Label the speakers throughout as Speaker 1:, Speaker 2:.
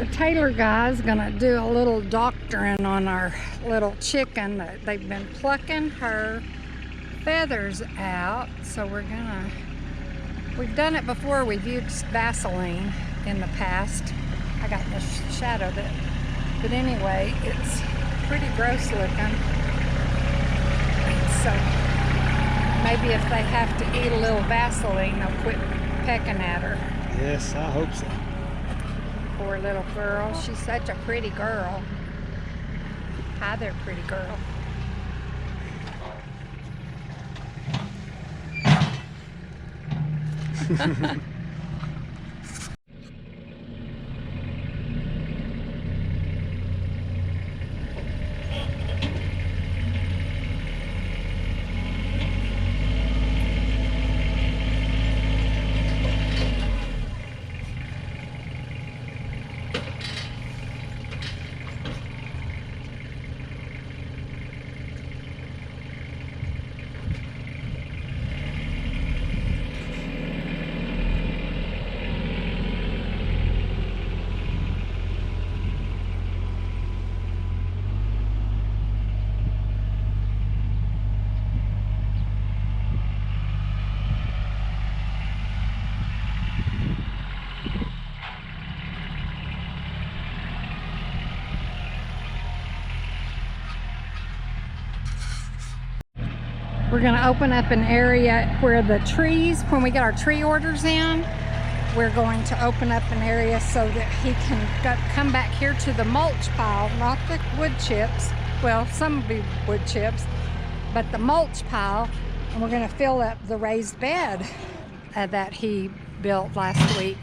Speaker 1: The Taylor guy's gonna do a little doctoring on our little chicken. They've been plucking her feathers out, so we've done it before. We've used Vaseline in the past. I got the shadow that, but anyway, it's pretty gross looking. So maybe if they have to eat a little Vaseline, they'll quit pecking at her.
Speaker 2: Yes, I hope so.
Speaker 1: Poor little girl. She's such a pretty girl. Hi there, pretty girl. We're going to open up an area where the trees, when we get our tree orders in, we're going to open up an area so that he can come back here to the mulch pile, not the wood chips. Well, some will be wood chips, but the mulch pile, and we're going to fill up the raised bed that he built last week.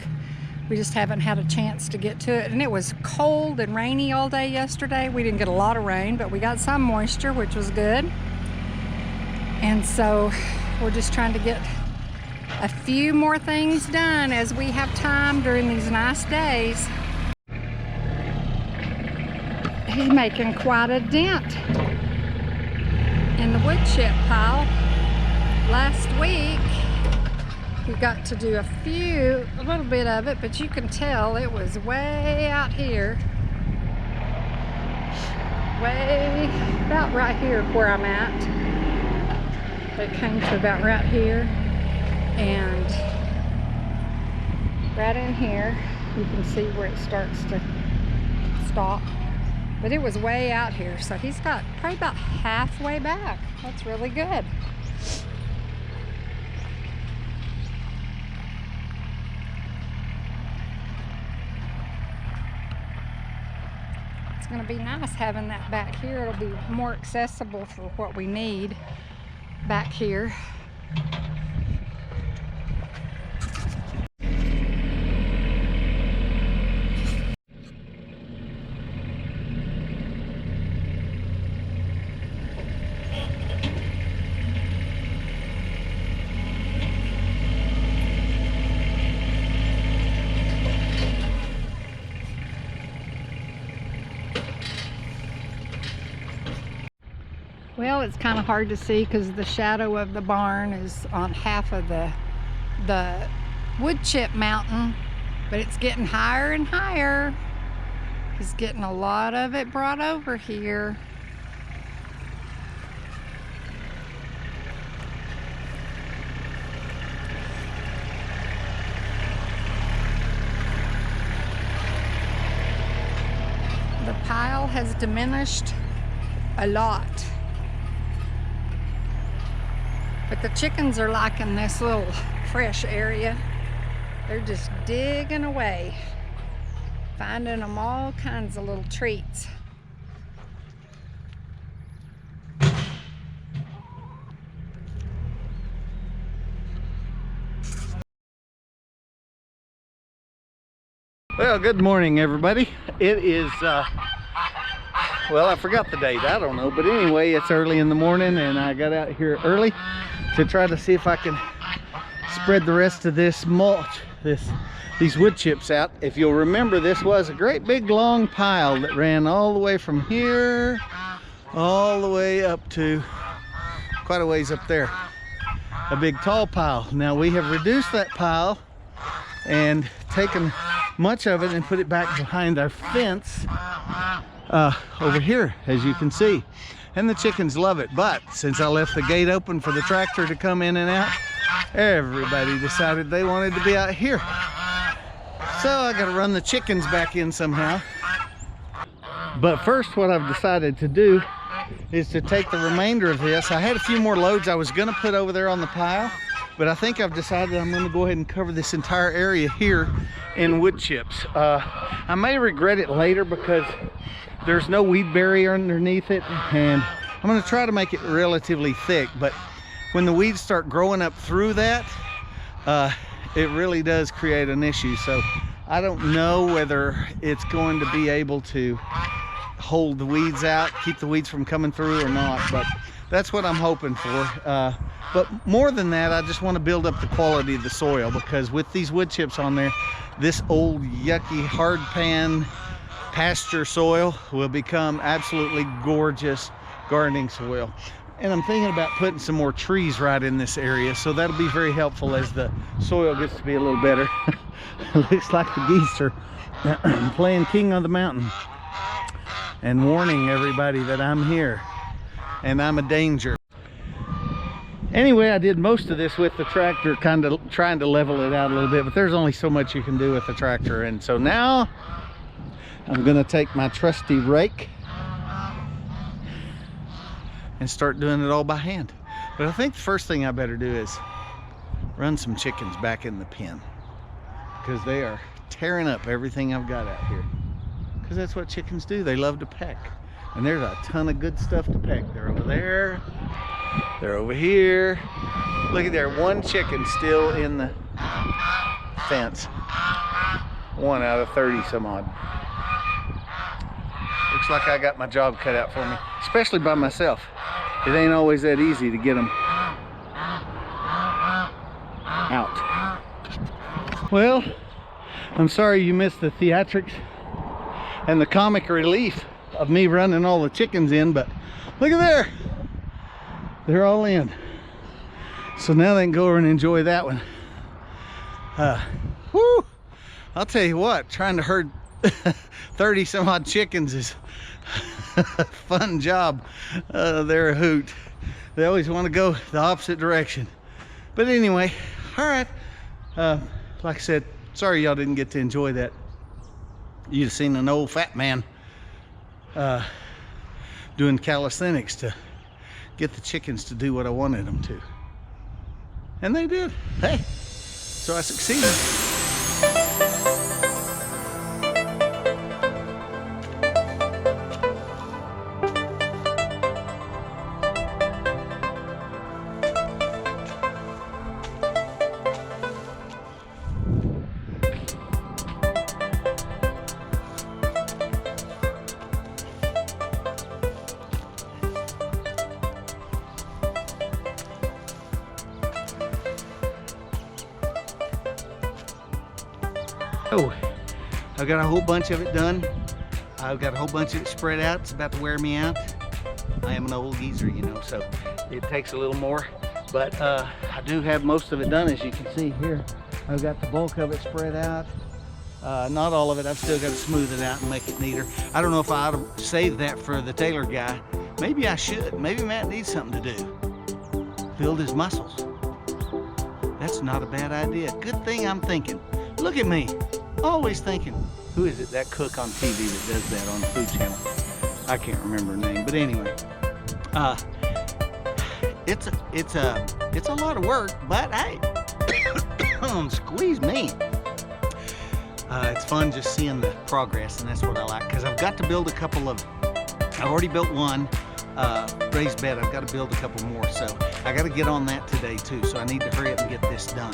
Speaker 1: We just haven't had a chance to get to it, and it was cold and rainy all day yesterday. We didn't get a lot of rain, but we got some moisture, which was good. And so we're just trying to get a few more things done as we have time during these nice days. He's making quite a dent in the wood chip pile. Last week we got to do a little bit of it, but you can tell it was way out here. Way about right here where I'm at. It came to about right here, and right in here you can see where it starts to stop, but it was way out here, so he's got probably about halfway back. That's really good. It's going to be nice having that back here. It'll be more accessible for what we need back here. Well, it's kind of hard to see because the shadow of the barn is on half of the wood chip mountain, but it's getting higher and higher. He's getting a lot of it brought over here. The pile has diminished a lot. But the chickens are liking this little fresh area. They're just digging away, finding them all kinds of little treats.
Speaker 2: Well, good morning, everybody. It is, well, I forgot the date. I don't know. But anyway, it's early in the morning, and I got out here early to try to see if I can spread the rest of this mulch, these wood chips out. If you'll remember, this was a great big long pile that ran all the way from here all the way up to quite a ways up there. A big tall pile. Now we have reduced that pile and taken much of it and put it back behind our fence over here, as you can see. And the chickens love it. But since I left the gate open for the tractor to come in and out, everybody decided they wanted to be out here. So I got to run the chickens back in somehow. But first, what I've decided to do is to take the remainder of this. I had a few more loads I was going to put over there on the pile, but I think I've decided I'm going to go ahead and cover this entire area here in wood chips. I may regret it later because there's no weed barrier underneath it, and I'm going to try to make it relatively thick. But when the weeds start growing up through that, it really does create an issue. So I don't know whether it's going to be able to hold the weeds out, keep the weeds from coming through or not, but that's what I'm hoping for. But more than that, I just want to build up the quality of the soil, because with these wood chips on there, this old yucky hard pan pasture soil will become absolutely gorgeous gardening soil. And I'm thinking about putting some more trees right in this area, so that'll be very helpful as the soil gets to be a little better. Looks like the geese are playing king of the mountain and warning everybody that I'm here and I'm a danger. Anyway, I did most of this with the tractor, kind of trying to level it out a little bit, but there's only so much you can do with the tractor. And so now I'm gonna take my trusty rake and start doing it all by hand. But I think the first thing I better do is run some chickens back in the pen, because they are tearing up everything I've got out here. Because that's what chickens do. They love to peck. And there's a ton of good stuff to peck. They're over there. They're over here. Look at there, one chicken still in the fence. 1 out of 30 some odd. Looks like I got my job cut out for me, especially by myself. It ain't always that easy to get them out. Well, I'm sorry you missed the theatrics and the comic relief of me running all the chickens in, but look at there. They're all in. So now they can go over and enjoy that one. Whoo! I'll tell you what, trying to herd 30 some odd chickens is a fun job. They're a hoot. They always want to go the opposite direction. But anyway, all right. Like I said, sorry y'all didn't get to enjoy that. You'd have seen an old fat man doing calisthenics to get the chickens to do what I wanted them to. And they did. Hey, so I succeeded. Oh, I've got a whole bunch of it done. I've got a whole bunch of it spread out. It's about to wear me out. I am an old geezer, you know, so it takes a little more. But I do have most of it done, as you can see here. I've got the bulk of it spread out. Not all of it. I've still got to smooth it out and make it neater. I don't know if I ought to save that for the tailor guy. Maybe I should. Maybe Matt needs something to do. Build his muscles. That's not a bad idea. Good thing I'm thinking. Look at me. Always thinking. Who is it? That cook on TV that does that on the Food Channel. I can't remember her name, but anyway. It's a lot of work, but hey, squeeze me. It's fun just seeing the progress, and that's what I like, because I've got to build a couple of, I've already built one raised bed. I've got to build a couple more, so I got to get on that today too, so I need to hurry up and get this done.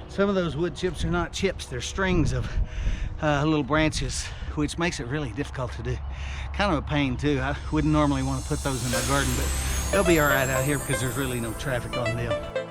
Speaker 2: Some of those wood chips are not chips, they're strings of little branches, which makes it really difficult to do. Kind of a pain too. I wouldn't normally want to put those in my garden, but they'll be all right out here because there's really no traffic on them.